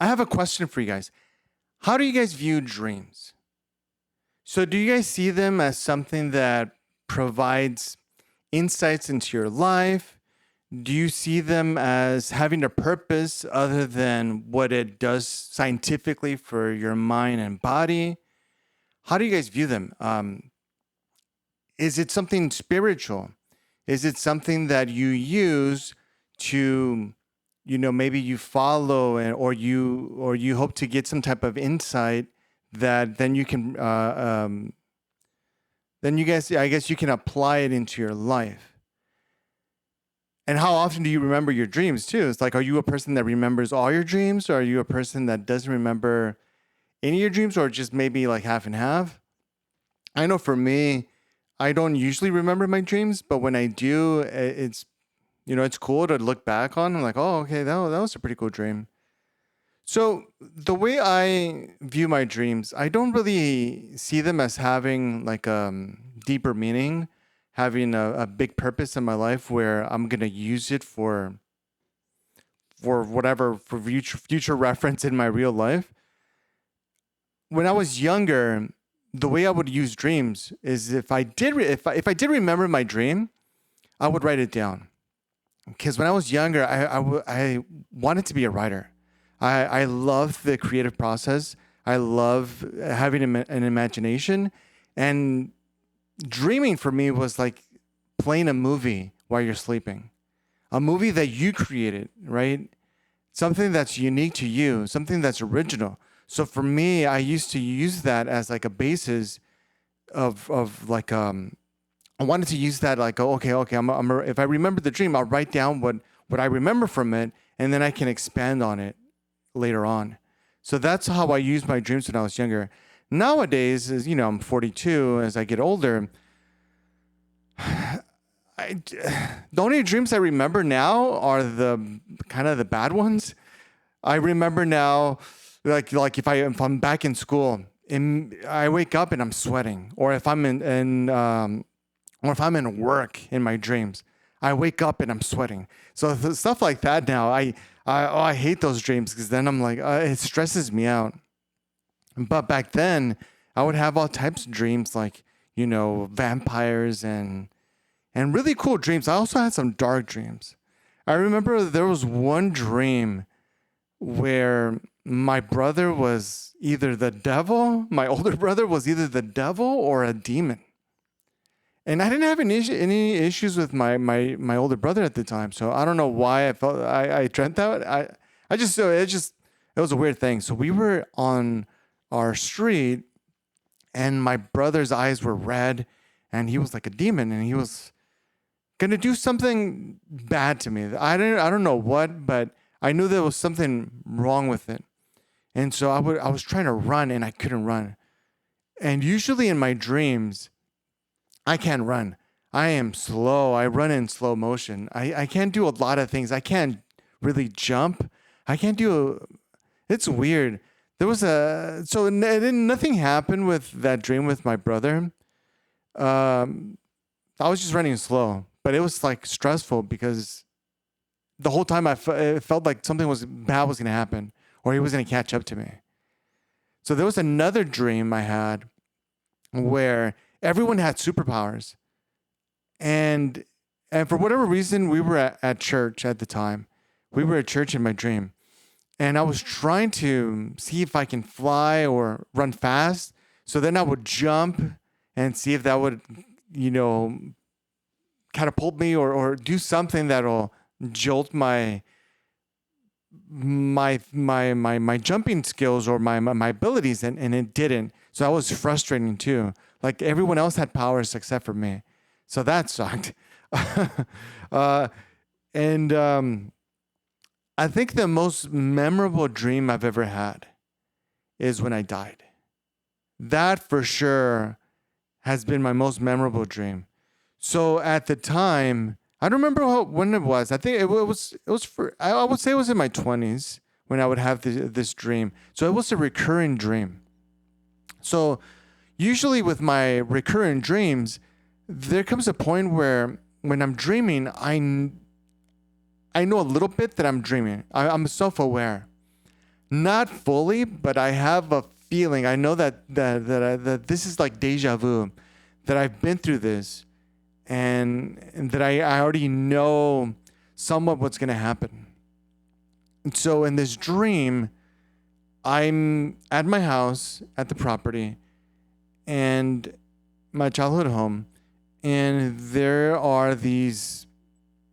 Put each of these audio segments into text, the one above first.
I have a question for you guys. How do you guys view dreams? So, do you guys see them as something that provides insights into your life? Do you see them as having a purpose other than what it does scientifically for your mind and body? How do you guys view them? Is it something spiritual? Is it something that you use to, maybe you follow or you hope to get some type of insight that then you can, then you guys, I guess you can apply it into your life. And how often do you remember your dreams too? It's like, are you a person that remembers all your dreams, or are you a person that doesn't remember any of your dreams, or just maybe like half and half? I know for me, I don't usually remember my dreams, but when I do, it's cool to look back on. I'm like, oh, okay, that was a pretty cool dream. So the way I view my dreams, I don't really see them as having like deeper meaning, having a big purpose in my life where I'm gonna use it for whatever, for future reference in my real life. When I was younger, the way I would use dreams is if I did remember my dream, I would write it down. Because when I was younger, I wanted to be a writer. I love the creative process. I love having an imagination, and dreaming for me was like playing a movie while you're sleeping, a movie that you created, right? Something that's unique to you, something that's original. So for me, I used to use that as like a basis of like I wanted to use that like, oh, okay. If I remember the dream, I'll write down what I remember from it, and then I can expand on it later on. So that's how I used my dreams when I was younger. Nowadays, as I'm 42. As I get older, the only dreams I remember now are the kind of the bad ones. I remember now, like if I'm back in school, and I wake up and I'm sweating, or if I'm or if I'm in work in my dreams, I wake up and I'm sweating. So stuff like that now, I hate those dreams, because then I'm like, it stresses me out. But back then, I would have all types of dreams, like, vampires and really cool dreams. I also had some dark dreams. I remember there was one dream where my brother was either the devil, my older brother was either the devil or a demon. And I didn't have any issues with my older brother at the time. So I don't know why I felt I dreamt that. It was a weird thing. So we were on our street, and my brother's eyes were red, and he was like a demon, and he was gonna do something bad to me. I don't know what, but I knew there was something wrong with it. And so I was trying to run, and I couldn't run. And usually in my dreams, I can't run. I am slow. I run in slow motion. I can't do a lot of things. I can't really jump. I can't it's weird. Nothing happened with that dream with my brother. I was just running slow, but it was like stressful, because the whole time it felt like something bad was going to happen, or he was going to catch up to me. So there was another dream I had where everyone had superpowers, and for whatever reason, we were at church at the time. We were at church in my dream, and I was trying to see if I can fly or run fast. So then I would jump and see if that would, catapult me or do something that'll jolt my jumping skills or my abilities, and it didn't. So that was frustrating too. Like everyone else had powers except for me. So that sucked. And I think the most memorable dream I've ever had is when I died. That for sure has been my most memorable dream. So at the time, I don't remember when it was. I think it was I would say it was in my 20s when I would have this dream. So it was a recurring dream. So usually with my recurring dreams, there comes a point where when I'm dreaming, I know a little bit that I'm dreaming. I'm self-aware. Not fully, but I have a feeling. I know that this is like deja vu, that I've been through this, and that I already know somewhat what's going to happen. And so in this dream, I'm at my house at the property and my childhood home, and there are these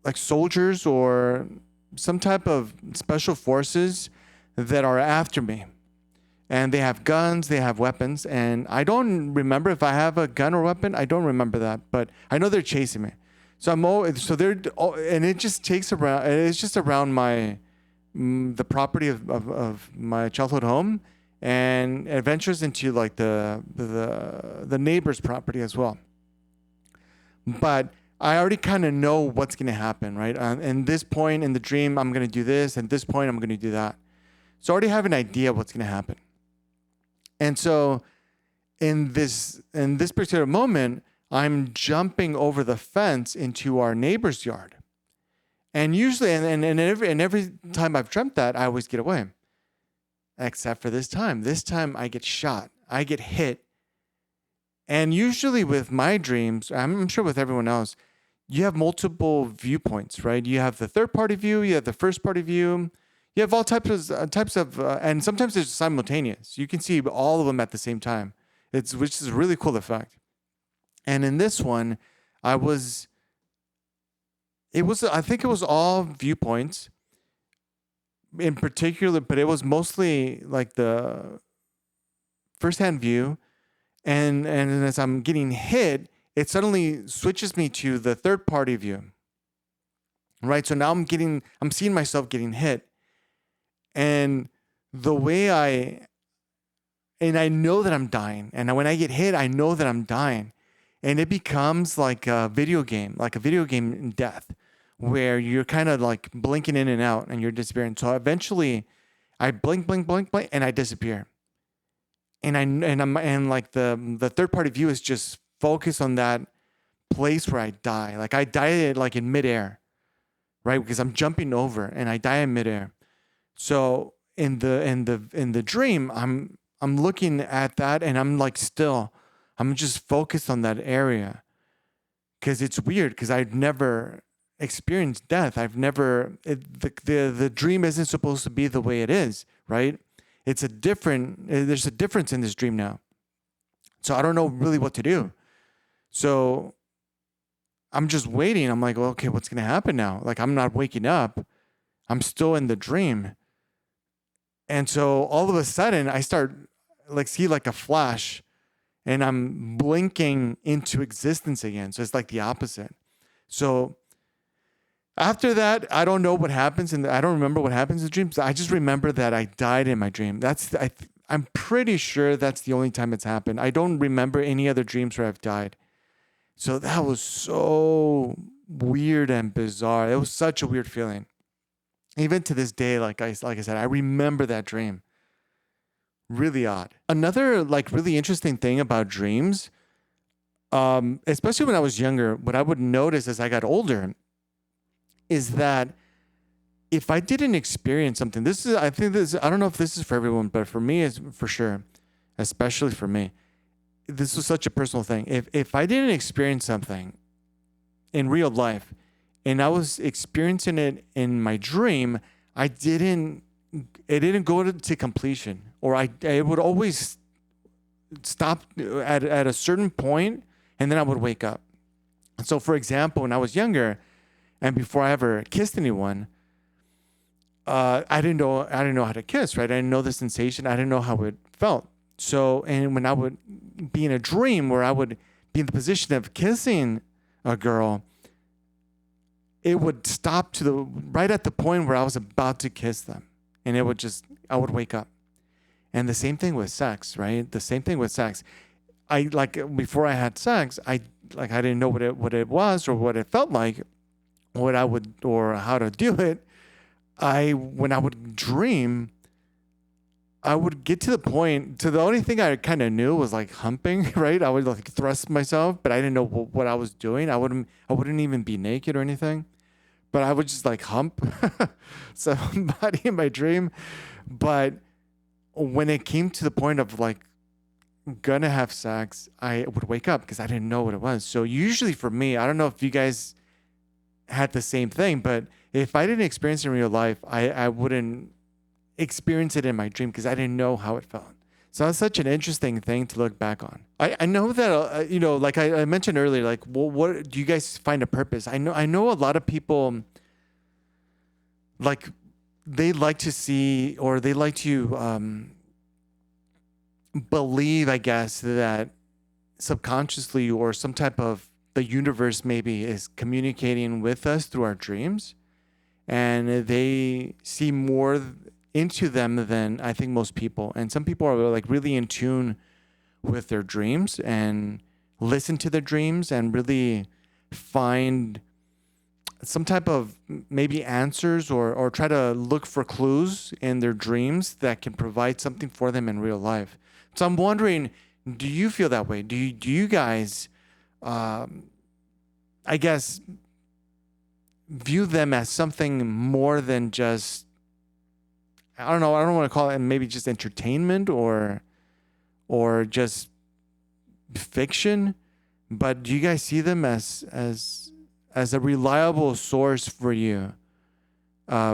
like soldiers or some type of special forces that are after me. And they have guns, they have weapons, and I don't remember if I have a gun or weapon. I don't remember that, but I know they're chasing me. So and it just takes around. It's just around the property of my childhood home, and it ventures into like the neighbor's property as well. But I already kind of know what's going to happen, right? And this point in the dream, I'm going to do this, and this point, I'm going to do that. So I already have an idea of what's going to happen. And so in this particular moment, I'm jumping over the fence into our neighbor's yard. And usually, and every time I've dreamt that, I always get away. Except for this time. This time I get shot. I get hit. And usually with my dreams, I'm sure with everyone else, you have multiple viewpoints, right? You have the third party view, you have the first party view, you have all types of, and sometimes it's simultaneous. You can see all of them at the same time. Which is a really cool effect. And in this one, I think it was all viewpoints in particular, but it was mostly like the first-hand view. And as I'm getting hit, it suddenly switches me to the third party view. Right? So now I'm seeing myself getting hit. And I know that I'm dying. And when I get hit, I know that I'm dying. And it becomes like a video game in death, where you're kind of like blinking in and out and you're disappearing. So eventually I blink, and I disappear. And like the third party view is just focused on that place where I die. Like I die like in midair, right? Because I'm jumping over and I die in midair. So in the dream, I'm looking at that and I'm like I'm just focused on that area. Because it's weird, because I've never experienced death. The dream isn't supposed to be the way it is, right? There's a difference in this dream now. So I don't know really what to do. So I'm just waiting. I'm like, well, okay, what's going to happen now? Like, I'm not waking up. I'm still in the dream. And so all of a sudden I start see like a flash, and I'm blinking into existence again. So it's like the opposite. So after that, I don't know what happens, and I don't remember what happens in the dreams. I just remember that I died in my dream. I'm pretty sure that's the only time it's happened. I don't remember any other dreams where I've died. So that was so weird and bizarre. It was such a weird feeling. Even to this day, like I said, I remember that dream. Really odd. Another really interesting thing about dreams, especially when I was younger, what I would notice as I got older is that if I didn't experience something, I don't know if this is for everyone, but for me, it's for sure, especially for me. This was such a personal thing. If I didn't experience something in real life and I was experiencing it in my dream, it didn't go to completion, or I would always stop at a certain point, and then I would wake up. So for example, when I was younger and before I ever kissed anyone, I didn't know how to kiss, right? I didn't know the sensation. I didn't know how it felt. So, and when I would be in a dream where I would be in the position of kissing a girl, it would stop right at the point where I was about to kiss them. And I would wake up. And the same thing with sex, right? The same thing with sex. Before I had sex, I didn't know what it was or what it felt like, or how to do it. When I would dream, I would get to the point. The only thing I kind of knew was like humping, right? I would thrust myself, but I didn't know what I was doing. I wouldn't even be naked or anything, but I would just hump somebody in my dream. But when it came to the point of like gonna have sex, I would wake up because I didn't know what it was. So usually for me, I don't know if you guys had the same thing, but if I didn't experience it in real life, I wouldn't experience it in my dream because I didn't know how it felt. So that's such an interesting thing to look back on. I know that, like I mentioned earlier, like, well, what do you guys find a purpose? I know a lot of people, like, they like to see, or they like to believe, I guess, that subconsciously or some type of the universe maybe is communicating with us through our dreams, and they see more into them than I think most people. And some people are like really in tune with their dreams and listen to their dreams and really find some type of maybe answers, or try to look for clues in their dreams that can provide something for them in real life. So I'm wondering, do you feel that way? Do you guys, I guess, view them as something more than just, I don't know, I don't want to call it maybe just entertainment or just fiction, but do you guys see them as a reliable source for you,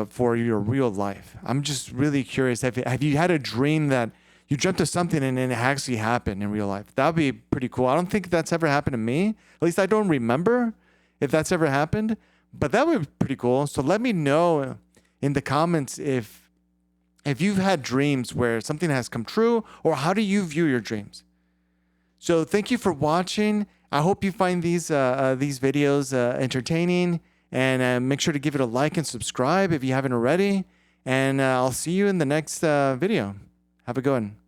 for your real life? I'm just really curious. Have you had a dream that you dreamt of something and it actually happened in real life? That would be pretty cool. I don't think that's ever happened to me. At least I don't remember if that's ever happened, but that would be pretty cool. So let me know in the comments if you've had dreams where something has come true, or how do you view your dreams? So thank you for watching. I hope you find these videos entertaining, and make sure to give it a like and subscribe if you haven't already. And I'll see you in the next video. Have a good one.